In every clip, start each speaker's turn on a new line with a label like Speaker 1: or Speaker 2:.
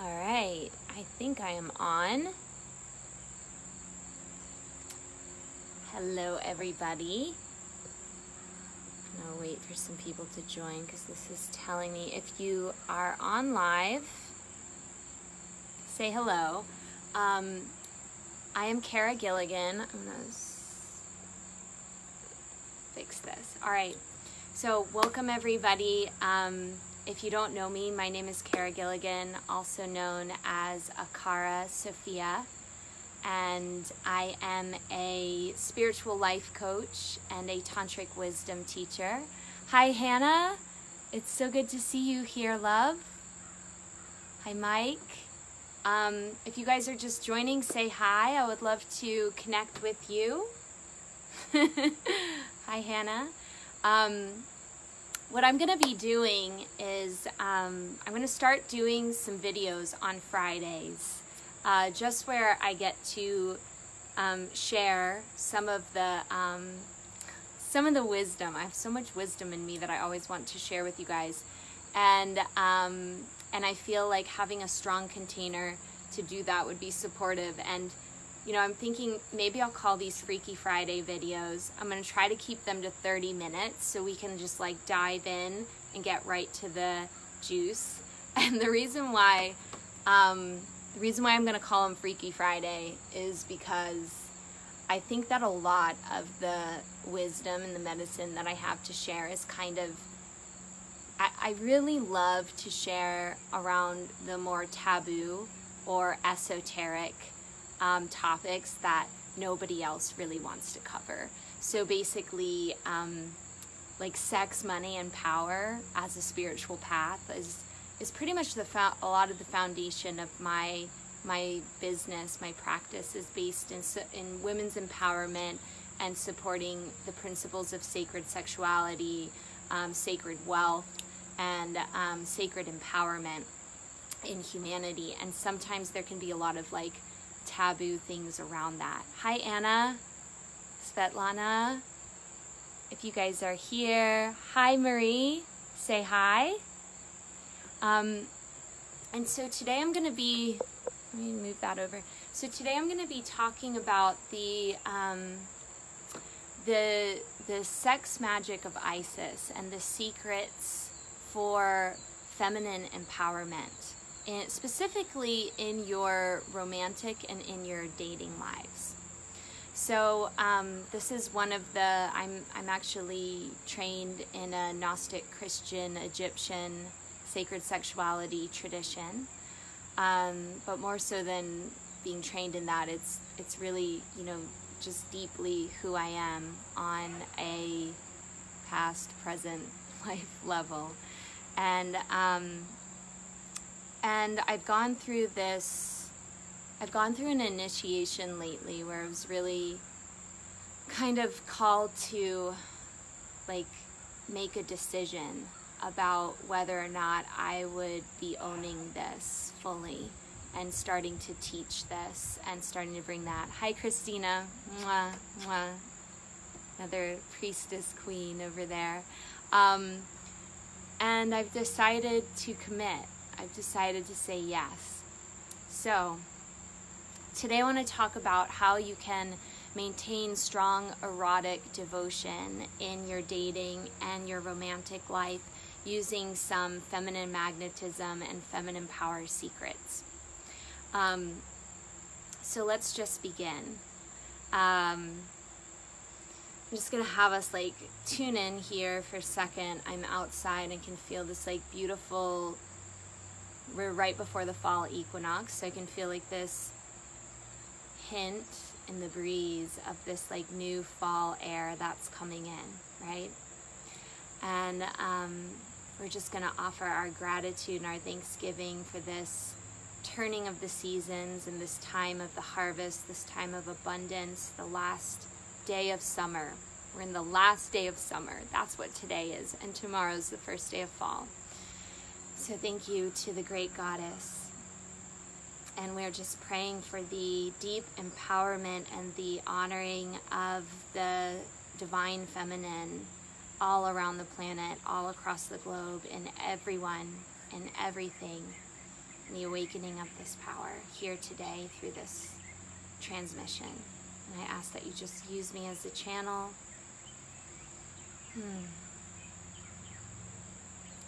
Speaker 1: All right, I think I am on. Hello, everybody. I'll wait for some people to join because this is telling me if you are on live, say hello. I am Kara Gilligan. I'm gonna fix this. All right, so welcome everybody. If you don't know me, my name is Kara Gilligan, also known as Akara Sophia, and I am a spiritual life coach and a tantric wisdom teacher. Hi, Hannah. It's so good to see you here, love. Hi, Mike. If you guys are just joining, say hi. I would love to connect with you. Hi, Hannah. What I'm going to be doing is I'm going to start doing some videos on Fridays, just where I get to share some of the wisdom. I have so much wisdom in me that I always want to share with you guys, and I feel like having a strong container to do that would be supportive. And you know, I'm thinking maybe I'll call these Freaky Friday videos. I'm going to try to keep them to 30 minutes so we can just like dive in and get right to the juice. And the reason why I'm going to call them Freaky Friday is because I think that a lot of the wisdom and the medicine that I have to share is kind of, I really love to share around the more taboo or esoteric topics that nobody else really wants to cover. So basically, like sex, money, and power as a spiritual path is pretty much a lot of the foundation of my business. My practice is based in women's empowerment and supporting the principles of sacred sexuality, sacred wealth, and sacred empowerment in humanity. And sometimes there can be a lot of like taboo things around that. Hi, Anna, Svetlana, if you guys are here. Hi, Marie, say hi. And so today I'm going to be, let me move that over. So today I'm going to be talking about the sex magic of Isis and the secrets for feminine empowerment. Specifically in your romantic and in your dating lives. So this is one of the, I'm actually trained in a Gnostic Christian Egyptian sacred sexuality tradition, but more so than being trained in that, it's really, you know, just deeply who I am on a past, present life level. And I've gone through an initiation lately where I was really kind of called to like make a decision about whether or not I would be owning this fully and starting to teach this and starting to bring that. Hi, Christina. Mwah, mwah. Another priestess queen over there. And I've decided to commit. I've decided to say yes. So today I want to talk about how you can maintain strong erotic devotion in your dating and your romantic life using some feminine magnetism and feminine power secrets. So let's just begin. I'm just gonna have us like tune in here for a second. I'm outside and can feel this like beautiful, we're right before the fall equinox, so I can feel like this hint in the breeze of this like new fall air that's coming in, right? And we're just gonna offer our gratitude and our thanksgiving for this turning of the seasons and this time of the harvest, this time of abundance, the last day of summer. We're in the last day of summer. That's what today is, and tomorrow's the first day of fall. So thank you to the great goddess. And we're just praying for the deep empowerment and the honoring of the divine feminine all around the planet, all across the globe, in everyone and everything. and the awakening of this power here today through this transmission. And I ask that you just use me as the channel.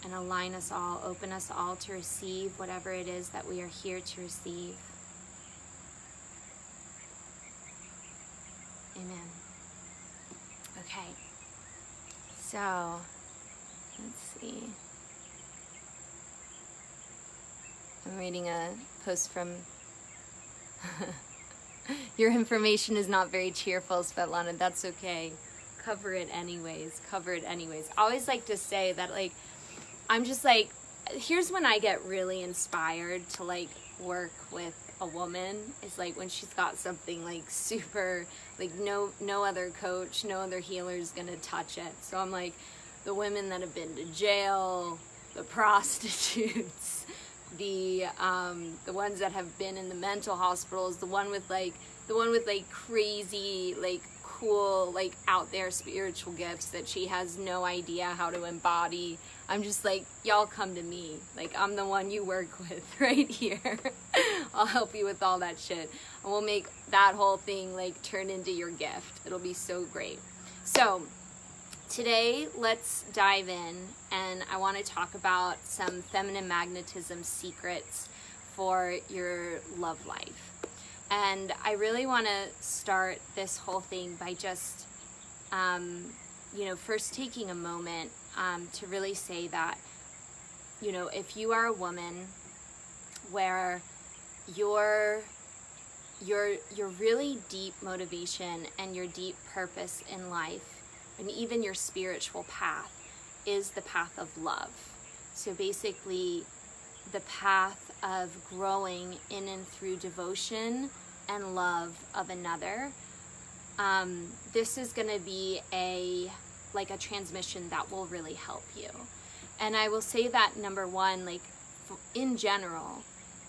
Speaker 1: And align us all, open us all to receive whatever it is that we are here to receive. Amen. Okay. So, let's see. I'm reading a post from your information is not very cheerful, Svetlana. That's okay. Cover it anyways. Cover it anyways. I always like to say that, like, I'm just like, here's when I get really inspired to like work with a woman, is like when she's got something like super, like no other coach, no other healer is gonna touch it. So I'm like, the women that have been to jail, the prostitutes, the ones that have been in the mental hospitals, the one with like crazy, like cool, like out there spiritual gifts that she has no idea how to embody. I'm just like, y'all come to me. Like, I'm the one you work with right here. I'll help you with all that shit. And we'll make that whole thing like turn into your gift. It'll be so great. So today, let's dive in, and I want to talk about some feminine magnetism secrets for your love life. And I really want to start this whole thing by just, first taking a moment to really say that, if you are a woman where your really deep motivation and your deep purpose in life, and even your spiritual path, is the path of love. So basically, the path of growing in and through devotion and love of another. This is going to be a transmission that will really help you. And I will say that, number one, like in general,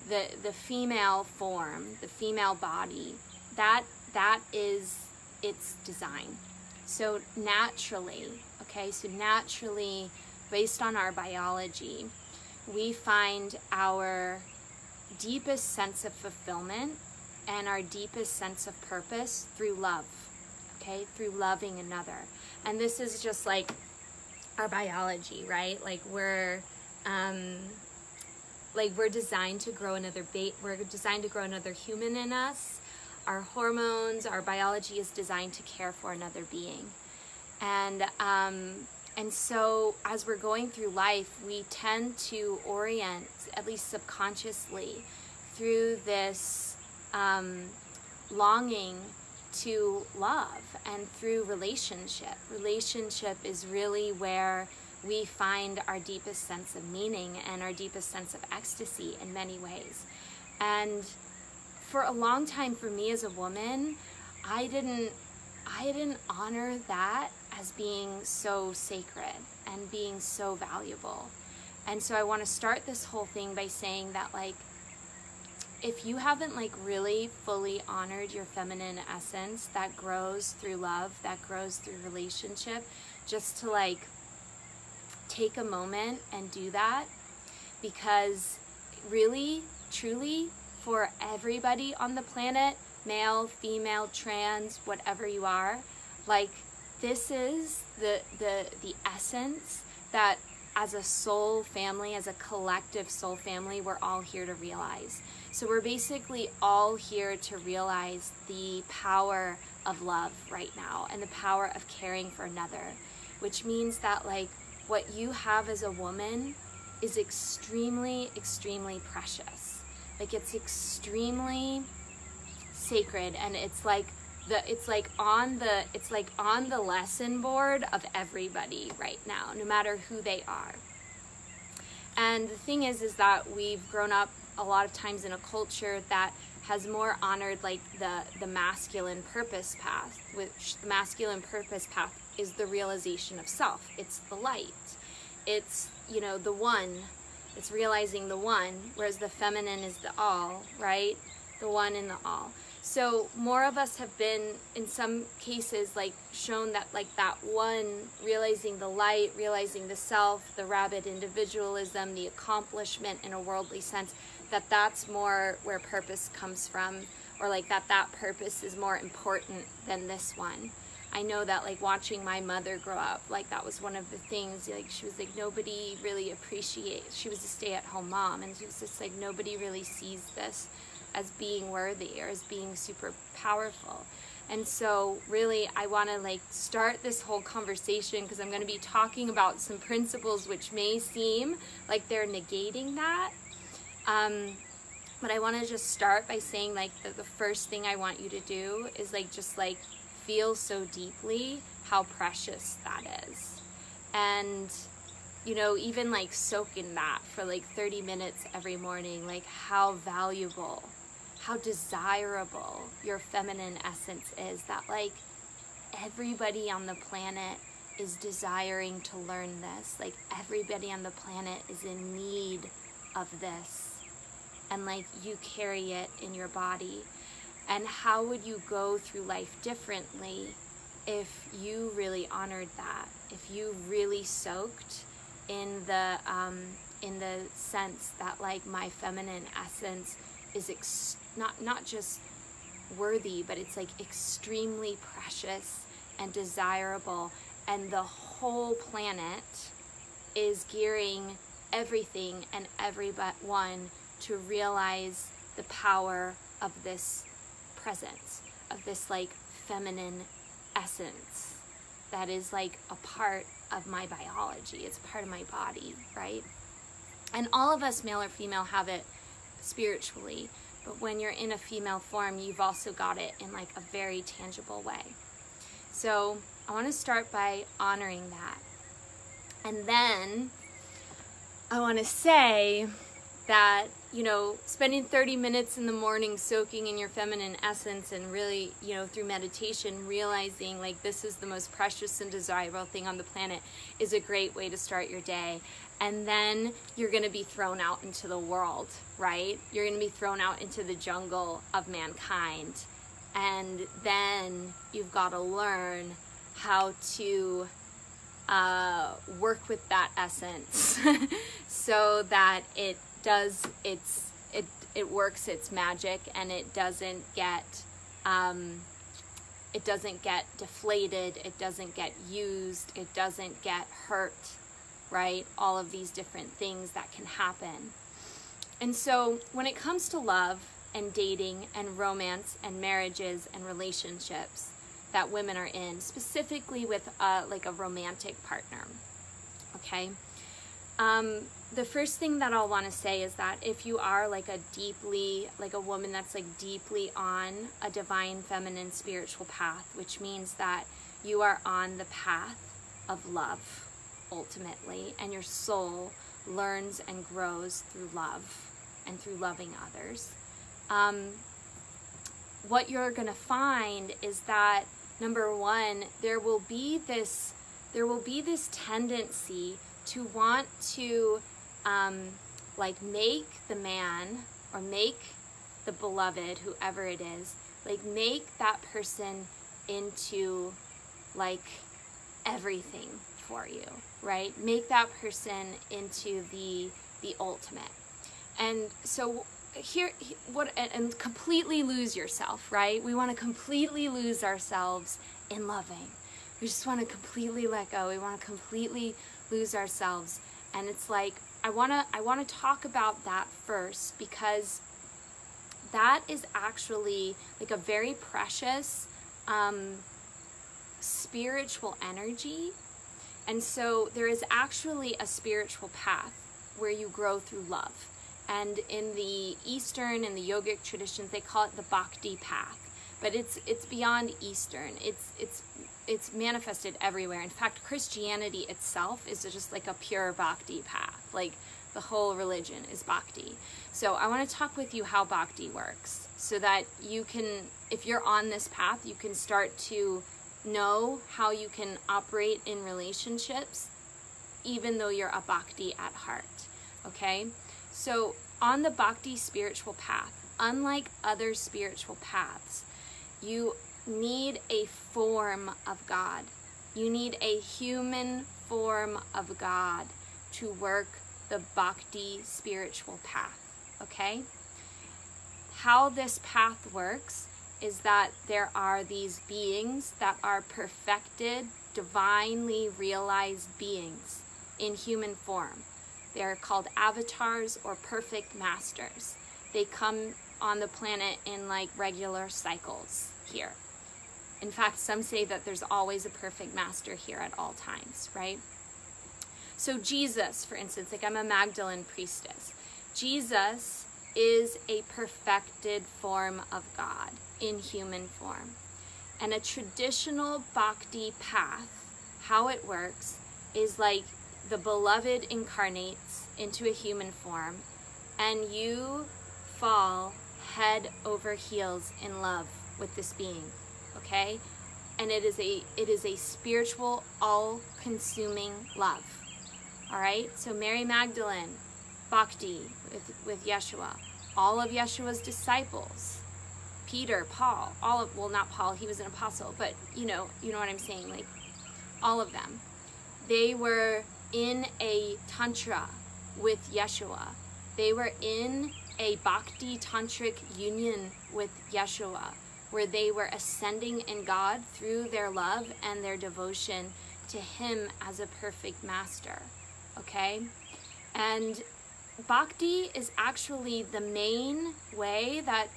Speaker 1: the female form, the female body, that is its design. So naturally, based on our biology, we find our deepest sense of fulfillment and our deepest sense of purpose through love, through loving another. And this is just like our biology, right? Like we're designed to grow another we're designed to grow another human in us. Our hormones, our biology is designed to care for another being. And so as we're going through life, we tend to orient, at least subconsciously, through this longing to love and through relationship. Relationship is really where we find our deepest sense of meaning and our deepest sense of ecstasy in many ways. And for a long time, for me as a woman, I didn't honor that as being so sacred and being so valuable. And so I want to start this whole thing by saying that, like, if you haven't really fully honored your feminine essence that grows through love, that grows through relationship, just to take a moment and do that, because really, truly, for everybody on the planet, male, female, trans, whatever you are, this is the essence that as a soul family, as a collective soul family, we're all here to realize. So we're basically all here to realize the power of love right now and the power of caring for another, which means that what you have as a woman is extremely, extremely precious. It's extremely sacred, and it's on the lesson board of everybody right now, no matter who they are. And the thing is that we've grown up a lot of times in a culture that has more honored the masculine purpose path, which the masculine purpose path is the realization of self. It's the light. It's, the one. It's realizing the one, whereas the feminine is the all, right? The one and the all. So more of us have been, in some cases, like shown that like that one, realizing the light, realizing the self, the rabid individualism, the accomplishment in a worldly sense, that that's more where purpose comes from, or like that purpose is more important than this one. I know that like watching my mother grow up, like that was one of the things, like she was like, nobody really appreciates, she was a stay-at-home mom, and she was just like, nobody really sees this as being worthy or as being super powerful. And so really I want to like start this whole conversation, because I'm going to be talking about some principles which may seem like they're negating that, but I want to just start by saying like the first thing I want you to do is like just like feel so deeply how precious that is. And you know, even like soak in that for like 30 minutes every morning, like how valuable, how desirable your feminine essence is, that like everybody on the planet is desiring to learn this. Like everybody on the planet is in need of this, and like you carry it in your body. And how would you go through life differently if you really honored that, if you really soaked in the sense that like my feminine essence is not just worthy, but it's like extremely precious and desirable, and the whole planet is gearing everything and everyone to realize the power of this presence, of this like feminine essence that is like a part of my biology. It's part of my body, right? And all of us, male or female, have it spiritually, but when you're in a female form, you've also got it in like a very tangible way. So I want to start by honoring that, and then I want to say that, you know, spending 30 minutes in the morning soaking in your feminine essence, and really, you know, through meditation, realizing like this is the most precious and desirable thing on the planet, is a great way to start your day. And then you're going to be thrown out into the world, right? You're going to be thrown out into the jungle of mankind. And then you've got to learn how to work with that essence so that it does it works its magic, and it doesn't get deflated, it doesn't get used, it doesn't get hurt, right? All of these different things that can happen. And so when it comes to love and dating and romance and marriages and relationships that women are in, specifically with like a romantic partner, okay? The first thing that I'll want to say is that if you are like a woman that's like deeply on a divine feminine spiritual path, which means that you are on the path of love ultimately, and your soul learns and grows through love and through loving others, what you're going to find is that, number one, there will be this tendency to want to like make the man, or make the beloved, whoever it is, like make that person into like everything for you, right? Make that person into the ultimate. And so and completely lose yourself, right? We want to completely lose ourselves in loving. We just want to completely let go. We want to completely lose ourselves. And it's like, I want to talk about that first, because that is actually like a very precious spiritual energy. And so there is actually a spiritual path where you grow through love. And in the Eastern and the yogic traditions, they call it the bhakti path. But it's beyond Eastern. It's manifested everywhere. In fact, Christianity itself is just like a pure bhakti path. Like the whole religion is bhakti. So I want to talk with you how bhakti works, so that you can, if you're on this path, you can start to know how you can operate in relationships even though you're a bhakti at heart. Okay? So on the bhakti spiritual path, unlike other spiritual paths, you need a form of God. You need a human form of God to work the bhakti spiritual path, okay? How this path works is that there are these beings that are perfected, divinely realized beings in human form. They're called avatars or perfect masters. They come on the planet in like regular cycles here. In fact, some say that there's always a perfect master here at all times, right? So Jesus, for instance, like I'm a Magdalene priestess. Jesus is a perfected form of God in human form. And a traditional bhakti path, how it works, is like the beloved incarnates into a human form, and you fall head over heels in love with this being, okay? And it is a spiritual, all-consuming love. All right, so Mary Magdalene, bhakti with Yeshua, all of Yeshua's disciples, Peter, Paul, well, not Paul, he was an apostle, but you know what I'm saying, like all of them, they were in a tantra with Yeshua. They were in a bhakti tantric union with Yeshua, where they were ascending in God through their love and their devotion to him as a perfect master. Okay? And bhakti is actually the main way that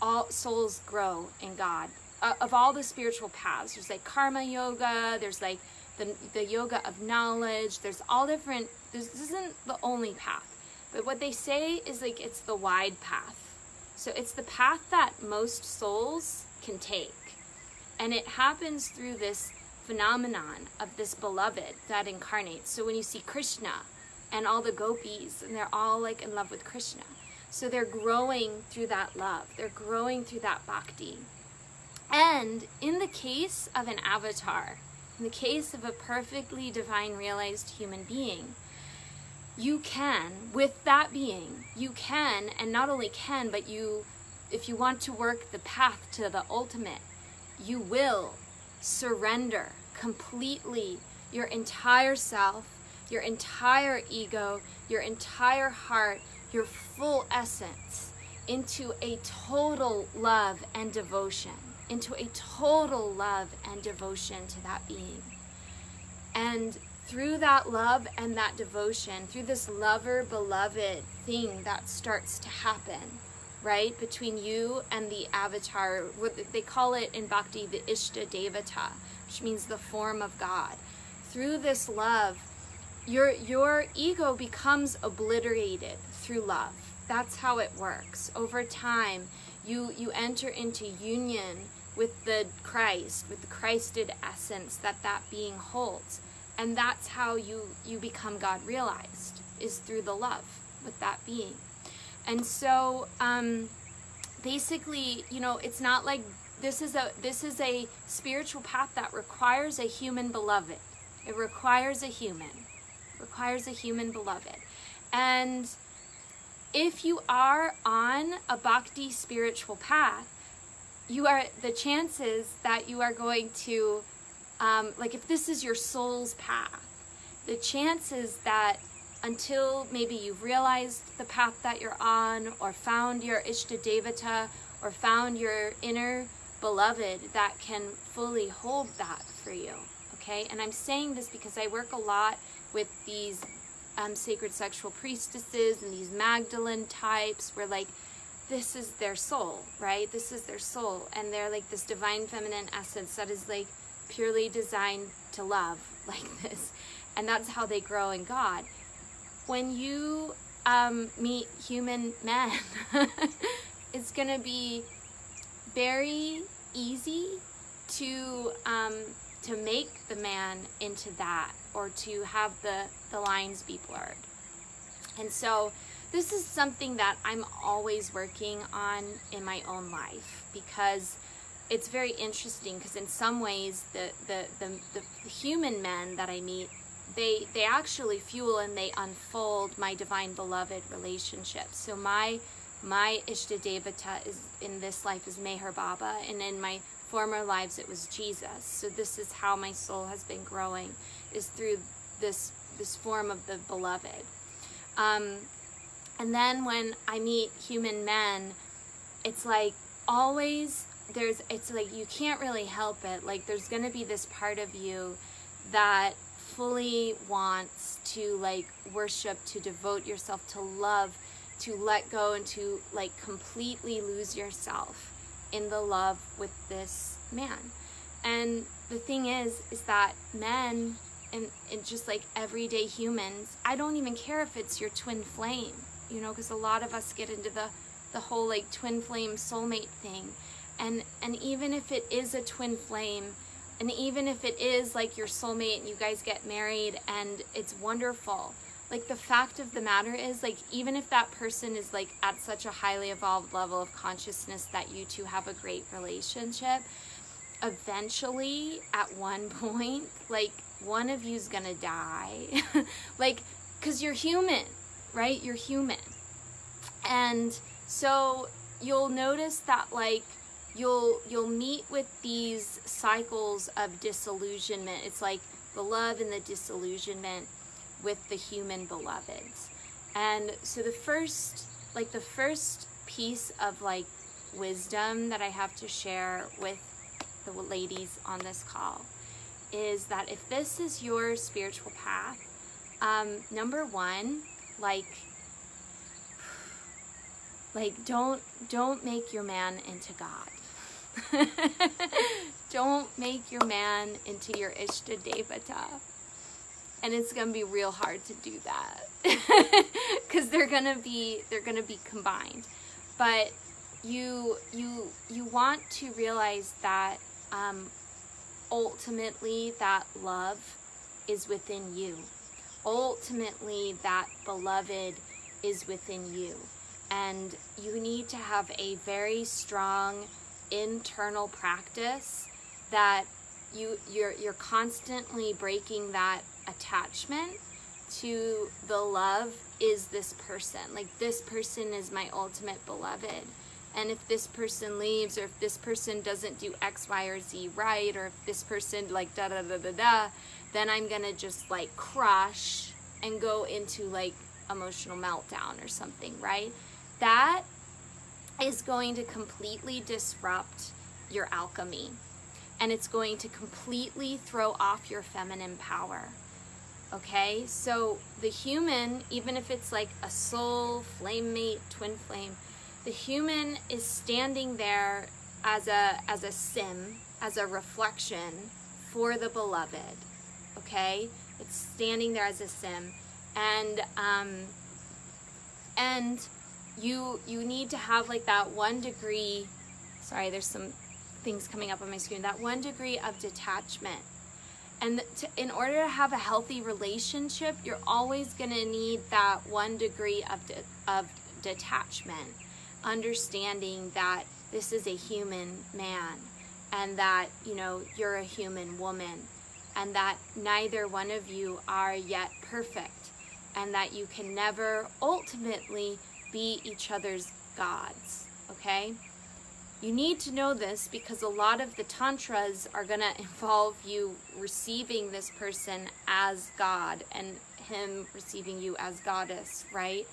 Speaker 1: all souls grow in God. Of all the spiritual paths, there's like karma yoga, there's like the yoga of knowledge, there's all different, this isn't the only path. But what they say is like it's the wide path. So it's the path that most souls can take. And it happens through this phenomenon of this beloved that incarnates. So when you see Krishna and all the gopis, and they're all like in love with Krishna. So they're growing through that love. They're growing through that bhakti. And in the case of an avatar, in the case of a perfectly divine realized human being, you can, with that being, you can, and not only can, but you, if you want to work the path to the ultimate, you will surrender completely your entire self, your entire ego, your entire heart, your full essence into a total love and devotion, into a total love and devotion to that being. And through that love and that devotion, through this lover-beloved thing that starts to happen, right, between you and the avatar, they call it in Bhakti the Ishta Devata, which means the form of God. Through this love, your ego becomes obliterated through love. That's how it works. Over time, you enter into union with the Christ, with the Christed essence that being holds. And that's how you become God realized, is through the love with that being. And so basically, it's not like this is a spiritual path that requires a human beloved. It requires a human. It requires a human beloved. And if you are on a bhakti spiritual path, the chances that you are going to like if this is your soul's path, the chances that until maybe you've realized the path that you're on, or found your Ishta Devata, or found your inner beloved that can fully hold that for you, okay? And I'm saying this because I work a lot with these sacred sexual priestesses and these Magdalene types where like this is their soul, right? This is their soul, and they're like this divine feminine essence that is like purely designed to love like this, and that's how they grow in God. When you meet human men, it's gonna be very easy to make the man into that, or to have the lines be blurred. And so this is something that I'm always working on in my own life, because it's very interesting, because in some ways the human men that I meet, they actually fuel and they unfold my divine beloved relationships. So my my Ishtadevata is in this life is Meher Baba, and in my former lives it was Jesus. So this is how my soul has been growing, is through this form of the beloved. And then when I meet human men, it's like always it's like you can't really help it. Like there's going to be this part of you that fully wants to like worship, to devote yourself, to love, to let go, and to like completely lose yourself in the love with this man. And the thing is that men and just like everyday humans, I don't even care if it's your twin flame, you know, because a lot of us get into the whole like twin flame soulmate thing. And even if it is a twin flame, and even if it is like your soulmate and you guys get married and it's wonderful, like the fact of the matter is, like, even if that person is like at such a highly evolved level of consciousness that you two have a great relationship, eventually at one point, like one of you's gonna die. Like, because you're human, right? You're human. And so you'll notice that like you'll meet with these cycles of disillusionment. It's like the love and the disillusionment with the human beloveds. And so the first piece of like wisdom that I have to share with the ladies on this call is that if this is your spiritual path, number one, like don't make your man into God. Don't make your man into your Ishtadevata. And it's gonna be real hard to do that because they're gonna be combined. But you want to realize that ultimately that love is within you. Ultimately that beloved is within you. And you need to have a very strong internal practice that you're constantly breaking that attachment to the love is this person. Like, this person is my ultimate beloved. And if this person leaves, or if this person doesn't do X, Y, or Z right, or if this person like da da da da da, then I'm gonna just like crush and go into like emotional meltdown or something, right? That is going to completely disrupt your alchemy, and it's going to completely throw off your feminine power. Okay, so the human, even if it's like a soul, flame mate, twin flame, the human is standing there as a sim, as a reflection for the beloved. Okay, it's standing there as a sim, and you need to have like that 1 degree. Sorry, there's some things coming up on my screen. That 1 degree of detachment. And in order to have a healthy relationship, you're always going to need that 1 degree of detachment. Understanding that this is a human man, and that, you know, you're a human woman, and that neither one of you are yet perfect, and that you can never ultimately be each other's gods, okay? You need to know this because a lot of the tantras are going to involve you receiving this person as God and him receiving you as goddess, right?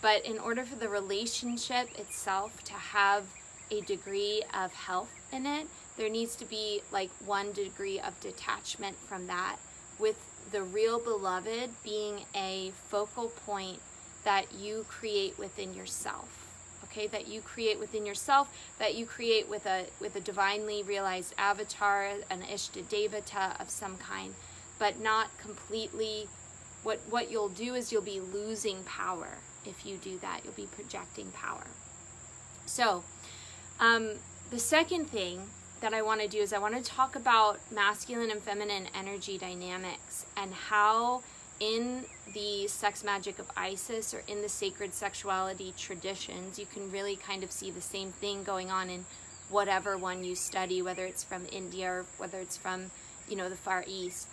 Speaker 1: But in order for the relationship itself to have a degree of health in it, there needs to be like 1 degree of detachment from that, with the real beloved being a focal point that you create within yourself. Okay, that you create within yourself, that you create with a divinely realized avatar, an Ishtadevata of some kind, but not completely. What you'll do is you'll be losing power if you do that. You'll be projecting power. So the second thing that I want to do is I want to talk about masculine and feminine energy dynamics, and how in the sex magic of Isis, or in the sacred sexuality traditions, you can really kind of see the same thing going on in whatever one you study, whether it's from India or whether it's from, you know, the Far East.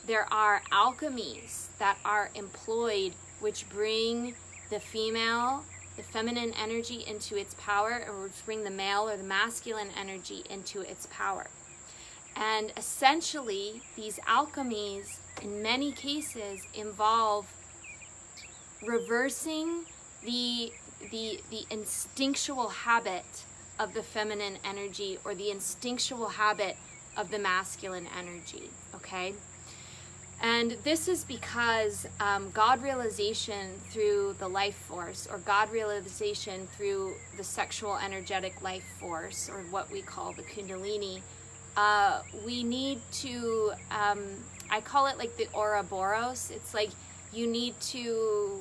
Speaker 1: There are alchemies that are employed which bring the female the feminine energy into its power, or to bring the male or the masculine energy into its power. And essentially, these alchemies, in many cases, involve reversing the instinctual habit of the feminine energy, or the instinctual habit of the masculine energy, okay? And this is because God realization through the life force, or God realization through the sexual energetic life force, or what we call the Kundalini, we need to, I call it like the Ouroboros. It's like you need to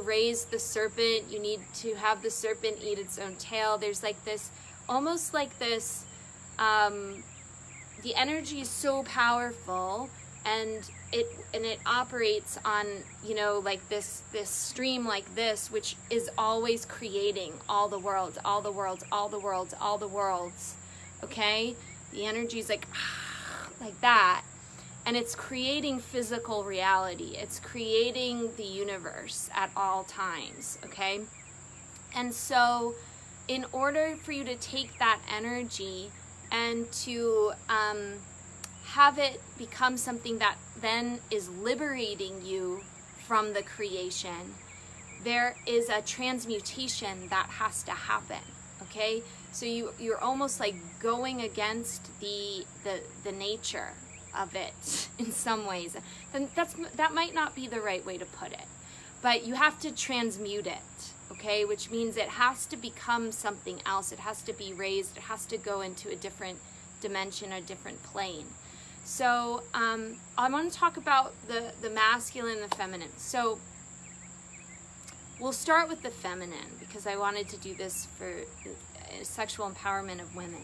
Speaker 1: raise the serpent, you need to have the serpent eat its own tail. There's like this, almost like this, the energy is so powerful, and it operates on, you know, like this stream like this, which is always creating all the worlds, all the worlds, all the worlds, all the worlds, okay? The energy is like that, and it's creating physical reality. It's creating the universe at all times, okay? And so in order for you to take that energy and to have it become something that then is liberating you from the creation, there is a transmutation that has to happen, okay? So you're almost like going against the nature of it in some ways. And that might not be the right way to put it, but you have to transmute it, okay? Which means it has to become something else. It has to be raised. It has to go into a different dimension, a different plane. So I want to talk about the masculine and the feminine. So we'll start with the feminine, because I wanted to do this for sexual empowerment of women.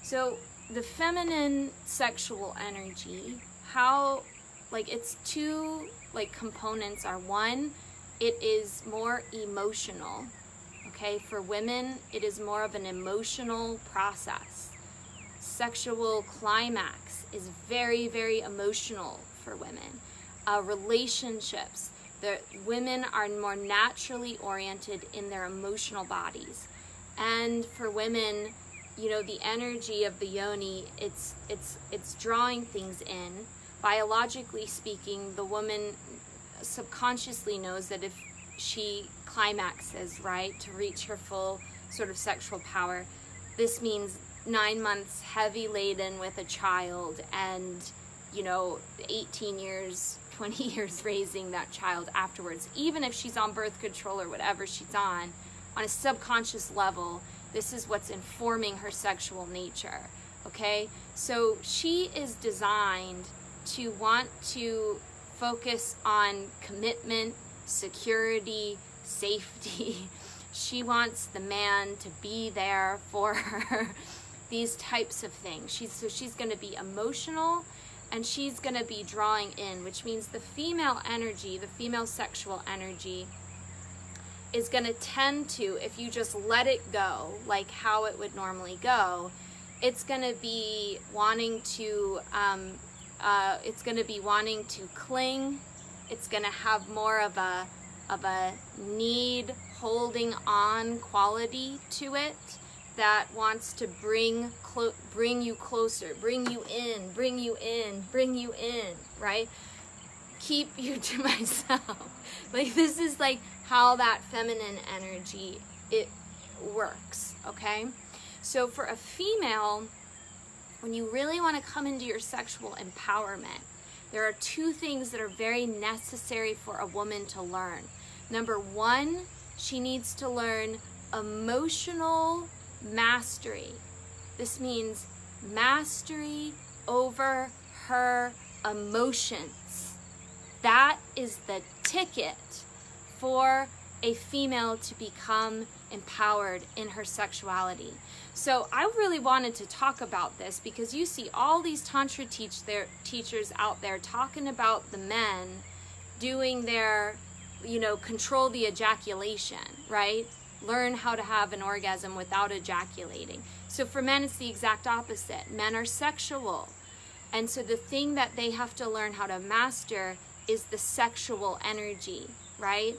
Speaker 1: So the feminine sexual energy, how, like, its two like components are, one, it is more emotional, okay? For women, it is more of an emotional process. Sexual climax is very, very emotional for women. Relationships, the women are more naturally oriented in their emotional bodies. And for women, you know, the energy of the yoni, it's drawing things in. Biologically speaking, the woman subconsciously knows that if she climaxes, right, to reach her full sort of sexual power, this means 9 months heavy laden with a child, and, you know, 18 years, 20 years raising that child afterwards. Even if she's on birth control or whatever she's on a subconscious level, this is what's informing her sexual nature, okay? So she is designed to want to focus on commitment, security, safety. She wants the man to be there for her. These types of things. She's going to be emotional, and she's going to be drawing in, which means the female energy, the female sexual energy, is going to tend to, if you just let it go, like how it would normally go, it's going to be wanting to, cling. It's going to have more of a need, holding on quality to it, that wants to bring you closer, bring you in, bring you in, bring you in, right? Keep you to myself. Like, this is like how that feminine energy, it works, okay? So for a female, when you really want to come into your sexual empowerment, there are two things that are very necessary for a woman to learn. Number one, she needs to learn emotional mastery. This means mastery over her emotions. That is the ticket for a female to become empowered in her sexuality. So I really wanted to talk about this because you see all these Tantra teachers out there talking about the men doing their, you know, control the ejaculation, right? Learn how to have an orgasm without ejaculating. So for men, it's the exact opposite. Men are sexual. And so the thing that they have to learn how to master is the sexual energy, right?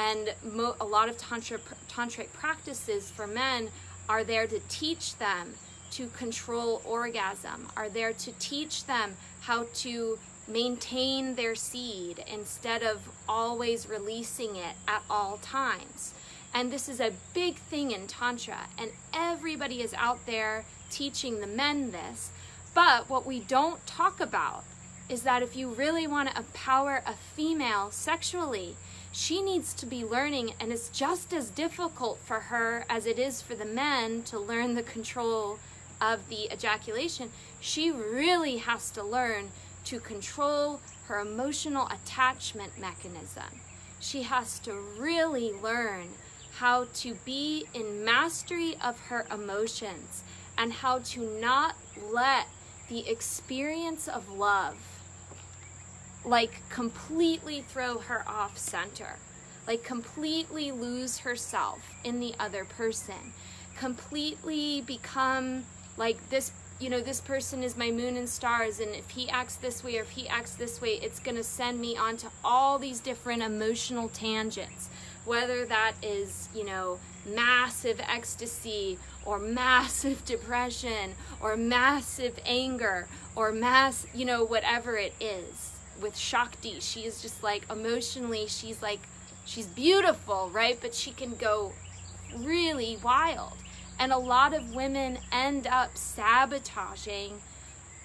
Speaker 1: And a lot of tantric practices for men are there to teach them to control orgasm, are there to teach them how to maintain their seed instead of always releasing it at all times. And this is a big thing in Tantra, and everybody is out there teaching the men this. But what we don't talk about is that if you really want to empower a female sexually, she needs to be learning, and it's just as difficult for her as it is for the men to learn the control of the ejaculation. She really has to learn to control her emotional attachment mechanism. She has to really learn how to be in mastery of her emotions and how to not let the experience of love like completely throw her off center, like completely lose herself in the other person, completely become like this, you know, this person is my moon and stars, and if he acts this way or if he acts this way, it's going to send me onto all these different emotional tangents, whether that is, you know, massive ecstasy or massive depression or massive anger or you know, whatever it is. With Shakti, she is just like emotionally, she's beautiful, right? But she can go really wild. And a lot of women end up sabotaging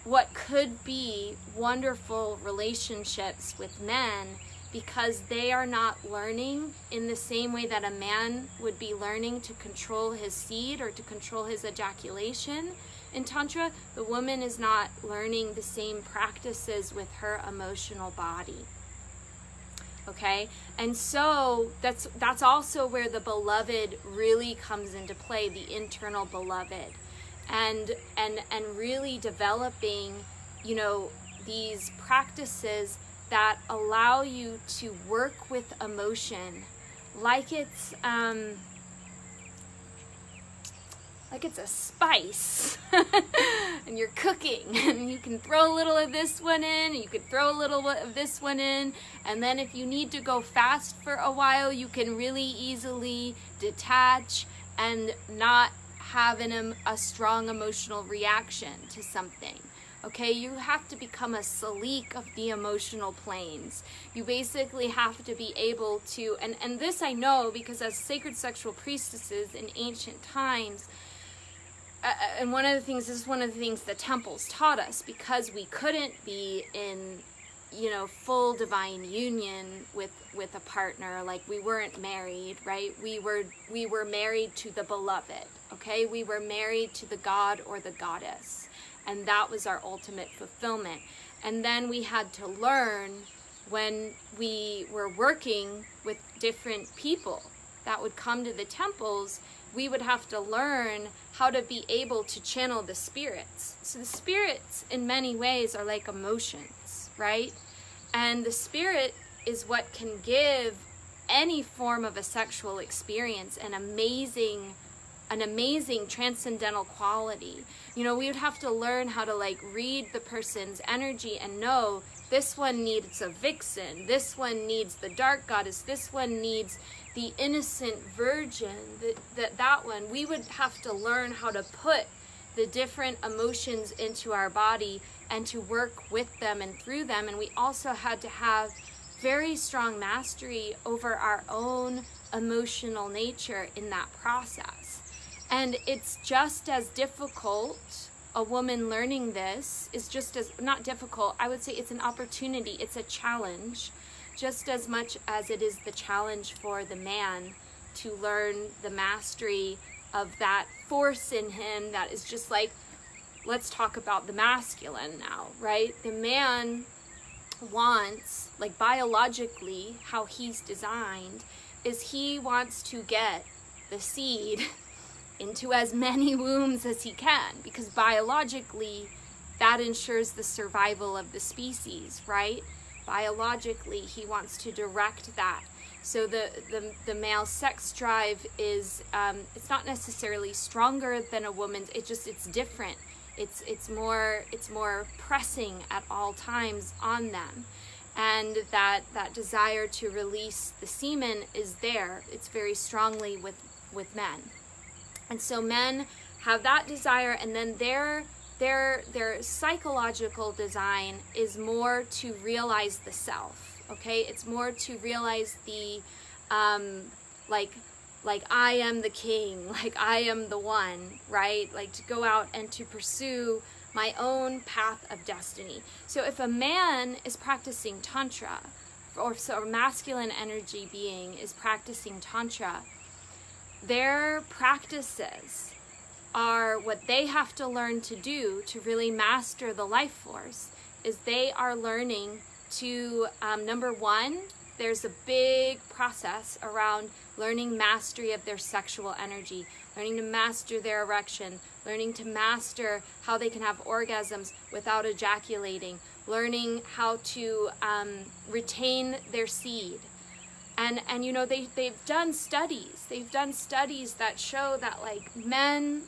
Speaker 1: what could be wonderful relationships with men because they are not learning in the same way that a man would be learning to control his seed or to control his ejaculation. In Tantra, the woman is not learning the same practices with her emotional body. Okay? And so that's also where the beloved really comes into play, the internal beloved. And really developing, you know, these practices that allow you to work with emotion like it's a spice and you're cooking, and you can throw a little of this one in, and you can throw a little of this one in, and then if you need to go fast for a while, you can really easily detach and not have a strong emotional reaction to something. Okay, you have to become a salik of the emotional planes. You basically have to be able to, and this I know because as sacred sexual priestesses in ancient times, and this is one of the things the temples taught us, because we couldn't be in, you know, full divine union with a partner, like we weren't married, right? We were married to the beloved, okay? We were married to the god or the goddess, and that was our ultimate fulfillment. And then we had to learn, when we were working with different people that would come to the temples, we would have to learn how to be able to channel the spirits. So the spirits in many ways are like emotions, right? And the spirit is what can give any form of a sexual experience an amazing transcendental quality. You know, we would have to learn how to like read the person's energy and know this one needs a vixen, this one needs the dark goddess, this one needs the innocent virgin, that one. We would have to learn how to put the different emotions into our body and to work with them and through them. And we also had to have very strong mastery over our own emotional nature in that process. And it's just as difficult, a woman learning this is just as, not difficult, I would say it's an opportunity, it's a challenge, just as much as it is the challenge for the man to learn the mastery of that force in him that is just like, let's talk about the masculine now, right? The man wants, like biologically, how he's designed, is he wants to get the seed into as many wombs as he can, because biologically that ensures the survival of the species, right? Biologically, he wants to direct that. So the male sex drive is, it's not necessarily stronger than a woman's, it's different. It's more pressing at all times on them. and that desire to release the semen is there. It's very strongly with men. And so men have that desire, and then their psychological design is more to realize the self, okay? It's more to realize the, like I am the king, like I am the one, right? Like to go out and to pursue my own path of destiny. So if a man is practicing Tantra, or so a masculine energy being is practicing Tantra, their practices are what they have to learn to do to really master the life force, is they are learning to, number one, there's a big process around learning mastery of their sexual energy, learning to master their erection, learning to master how they can have orgasms without ejaculating, learning how to retain their seed. And you know, they've done studies that show that like men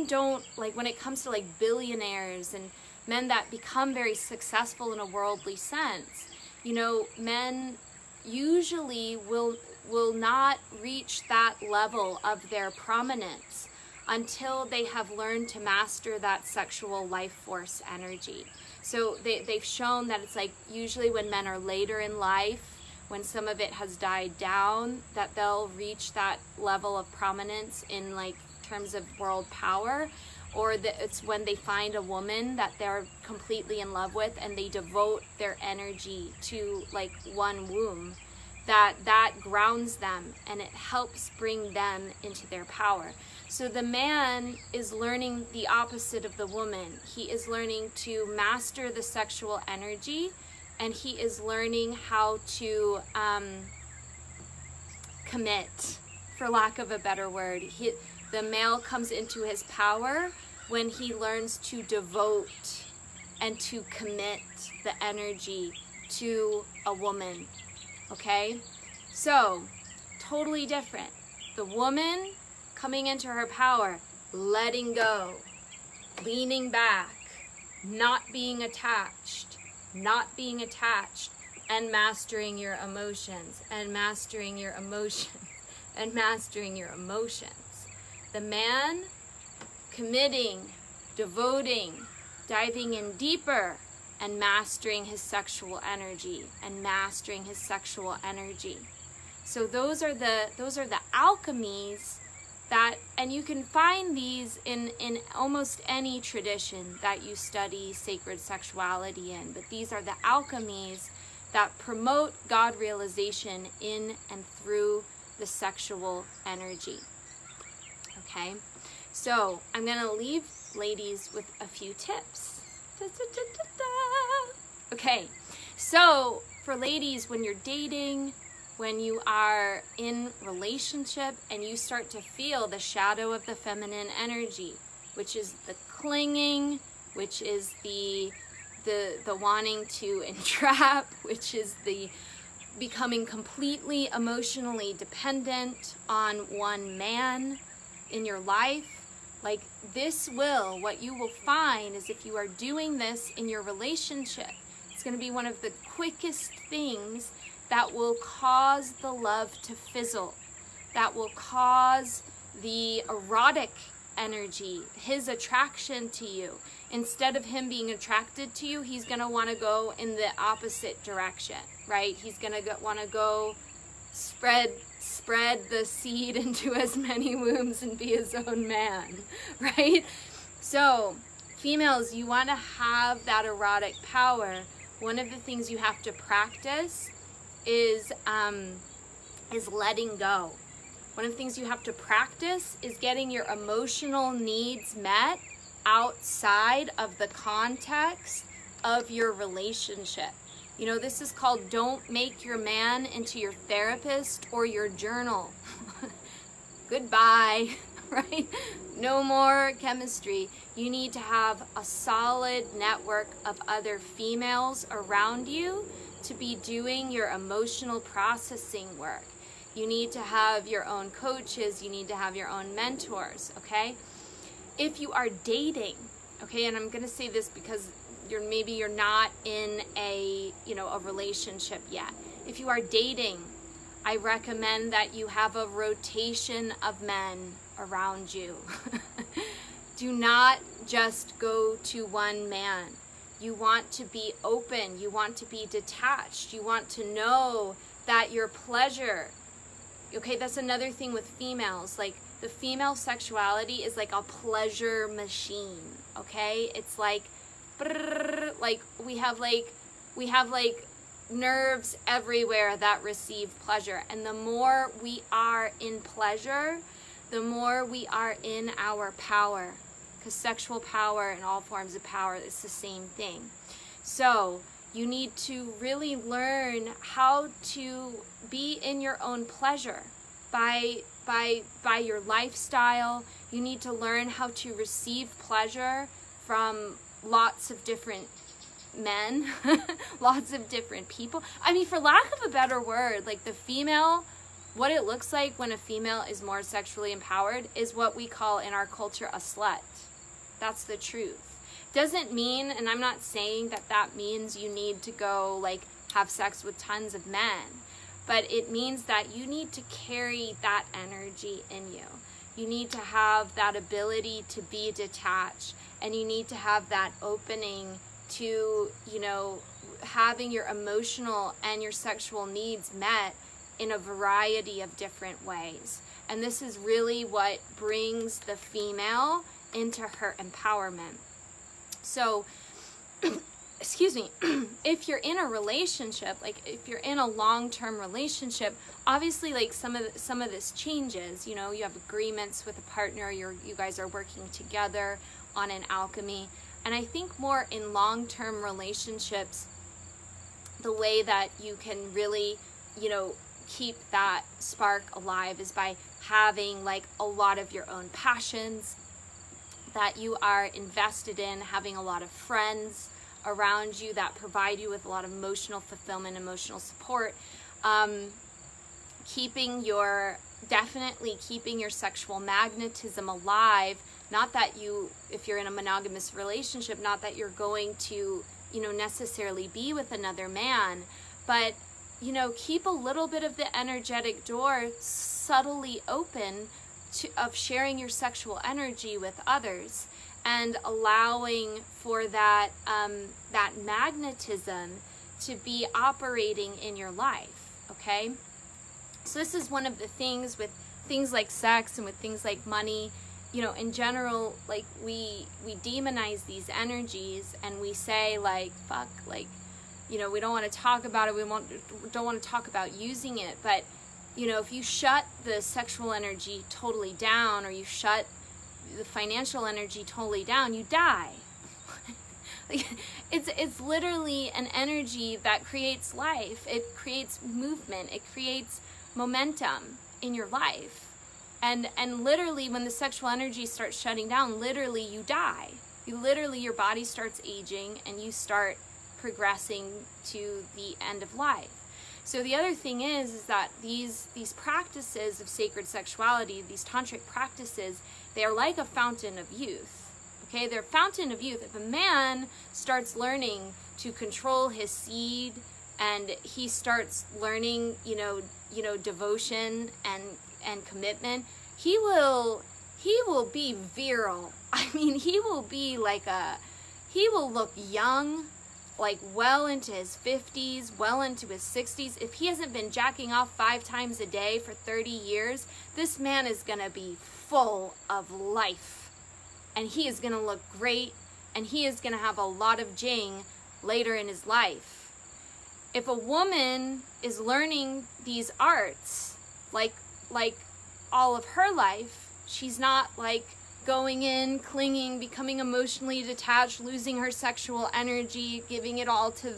Speaker 1: don't, like when it comes to like billionaires and men that become very successful in a worldly sense, you know, men usually will not reach that level of their prominence until they have learned to master that sexual life force energy. So they've shown that it's like usually when men are later in life, when some of it has died down, that they'll reach that level of prominence in like terms of world power, or that it's when they find a woman that they're completely in love with and they devote their energy to like one womb, that grounds them and it helps bring them into their power. So the man is learning the opposite of the woman. He is learning to master the sexual energy, and he is learning how to commit, for lack of a better word. The male comes into his power when he learns to devote and to commit the energy to a woman, okay? So, totally different. The woman coming into her power, letting go, leaning back, not being attached, and mastering your emotions, and mastering your emotions, and mastering your emotions. The man committing, devoting, diving in deeper, and mastering his sexual energy, and mastering his sexual energy. So those are the alchemies that, and you can find these in almost any tradition that you study sacred sexuality in, but these are the alchemies that promote God realization in and through the sexual energy. Okay, so I'm gonna leave ladies with a few tips. Okay, so for ladies, when you're dating, when you are in relationship and you start to feel the shadow of the feminine energy, which is the clinging, which is the wanting to entrap, which is the becoming completely emotionally dependent on one man in your life, like what you will find is if you are doing this in your relationship, it's going to be one of the quickest things that will cause the love to fizzle, that will cause the erotic energy, his attraction to you. Instead of him being attracted to you, he's going to want to go in the opposite direction, right? He's going to want to go spread the seed into as many wombs and be his own man, right? So females, you want to have that erotic power. One of the things you have to practice is letting go. One of the things you have to practice is getting your emotional needs met outside of the context of your relationship. You know, this is called don't make your man into your therapist or your journal. Goodbye, right? No more chemistry. You need to have a solid network of other females around you to be doing your emotional processing work. You need to have your own coaches. You need to have your own mentors, okay? If you are dating, okay, and I'm going to say this because maybe you're not in a, you know, a relationship yet. If you are dating, I recommend that you have a rotation of men around you. Do not just go to one man. You want to be open. You want to be detached. You want to know that your pleasure, okay, that's another thing with females. Like, the female sexuality is like a pleasure machine, okay? It's like, like we have nerves everywhere that receive pleasure. And the more we are in pleasure, the more we are in our power. Because sexual power and all forms of power is the same thing. So you need to really learn how to be in your own pleasure by your lifestyle. You need to learn how to receive pleasure from lots of different men, lots of different people. I mean, for lack of a better word, like the female, what it looks like when a female is more sexually empowered is what we call in our culture a slut. That's the truth. Doesn't mean, and I'm not saying that that means you need to go like have sex with tons of men, but it means that you need to carry that energy in you. You need to have that ability to be detached, and you need to have that opening to, you know, having your emotional and your sexual needs met in a variety of different ways. And this is really what brings the female into her empowerment. So, excuse me, if you're in a relationship, like if you're in a long-term relationship, obviously like some of this changes. You know, you have agreements with a partner, you guys are working together on an alchemy. And I think more in long-term relationships, the way that you can really, you know, keep that spark alive is by having like a lot of your own passions that you are invested in, having a lot of friends around you that provide you with a lot of emotional fulfillment, emotional support, definitely keeping your sexual magnetism alive. Not that you, if you're in a monogamous relationship, not that you're going to, you know, necessarily be with another man, but, you know, keep a little bit of the energetic door subtly open of sharing your sexual energy with others, and allowing for that that magnetism to be operating in your life, okay? So this is one of the things with things like sex and with things like money. You know, in general, like we demonize these energies, and we say like, fuck, like, you know, we don't want to talk about it, don't want to talk about using it. But, you know, if you shut the sexual energy totally down, or you shut the financial energy totally down, you die. Like, it's literally an energy that creates life. It creates movement. It creates momentum in your life. And literally, when the sexual energy starts shutting down, literally you die. Your body starts aging, and you start progressing to the end of life. So the other thing is that these practices of sacred sexuality, these tantric practices, they are like a fountain of youth. Okay, they're a fountain of youth. If a man starts learning to control his seed, and he starts learning, you know, devotion and commitment, he will be virile. I mean, he will look young, like well into his 50s, well into his 60s. If he hasn't been jacking off 5 times a day for 30 years, this man is gonna be full of life, and he is gonna look great, and he is gonna have a lot of jing later in his life. If a woman is learning these arts, like all of her life, she's not like going in, clinging, becoming emotionally detached, losing her sexual energy, giving it all to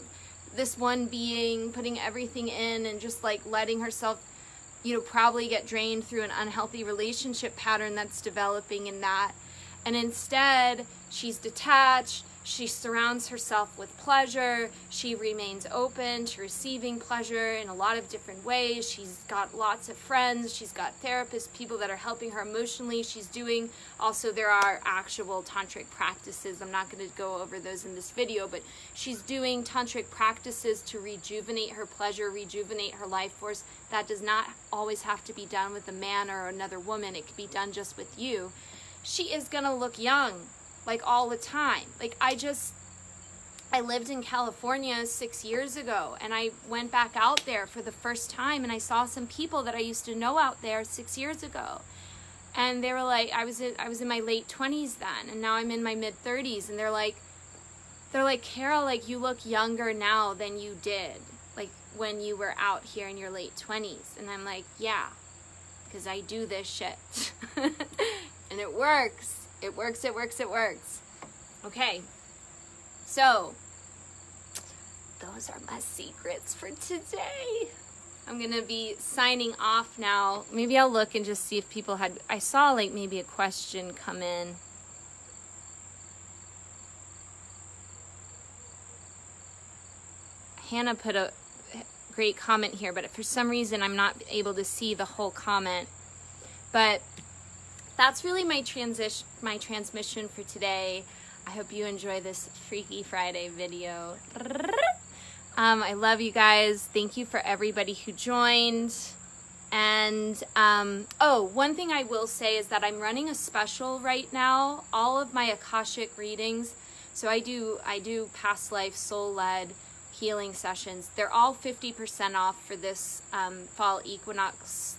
Speaker 1: this one being, putting everything in, and just like letting herself, you know, probably get drained through an unhealthy relationship pattern that's developing in that. And instead, she's detached, She surrounds herself with pleasure. She remains open to receiving pleasure in a lot of different ways. She's got lots of friends. She's got therapists, people that are helping her emotionally. She's doing, also there are actual tantric practices. I'm not going to go over those in this video, but she's doing tantric practices to rejuvenate her pleasure, rejuvenate her life force. That does not always have to be done with a man or another woman. It could be done just with you. She is going to look young, like all the time. Like I lived in California 6 years ago, and I went back out there for the first time, and I saw some people that I used to know out there 6 years ago. And they were like, I was in my late 20s then, and now I'm in my mid 30s, and they're like, Carol, like, you look younger now than you did, like, when you were out here in your late 20s. And I'm like, yeah, because I do this shit. And it works. It works, it works, it works. Okay, so those are my secrets for today. I'm gonna be signing off now. Maybe I'll look and just see if people had, I saw like maybe a question come in. Hannah put a great comment here, but for some reason I'm not able to see the whole comment. But that's really my transmission for today. I hope you enjoy this Freaky Friday video. I love you guys. Thank you for everybody who joined. And oh, one thing I will say is that I'm running a special right now. All of my Akashic readings, so I do past life soul-led healing sessions. They're all 50% off for this fall equinox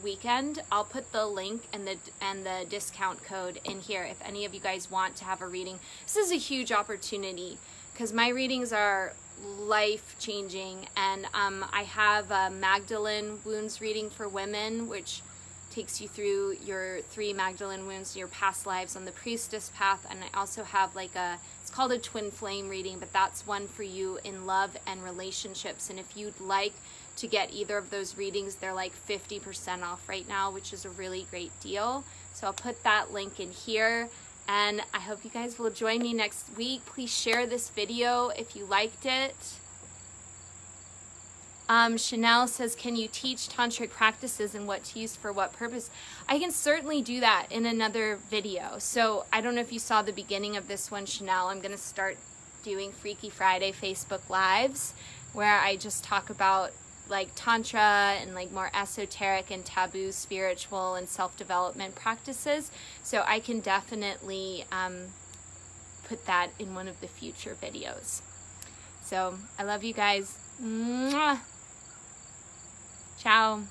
Speaker 1: weekend. I'll put the link and the discount code in here if any of you guys want to have a reading. This is a huge opportunity because my readings are life-changing, and I have a Magdalene wounds reading for women, which takes you through your 3 Magdalene wounds in your past lives on the priestess path. And I also have like it's called a twin flame reading, but that's one for you in love and relationships. And if you'd like to get either of those readings, they're like 50% off right now, which is a really great deal. So I'll put that link in here, and I hope you guys will join me next week. Please share this video if you liked it. Chanel says, can you teach tantric practices and what to use for what purpose? I can certainly do that in another video. So I don't know if you saw the beginning of this one, Chanel. I'm going to start doing Freaky Friday Facebook Lives where I just talk about like Tantra and like more esoteric and taboo spiritual and self-development practices. So I can definitely put that in one of the future videos. So I love you guys. Mwah. Ciao.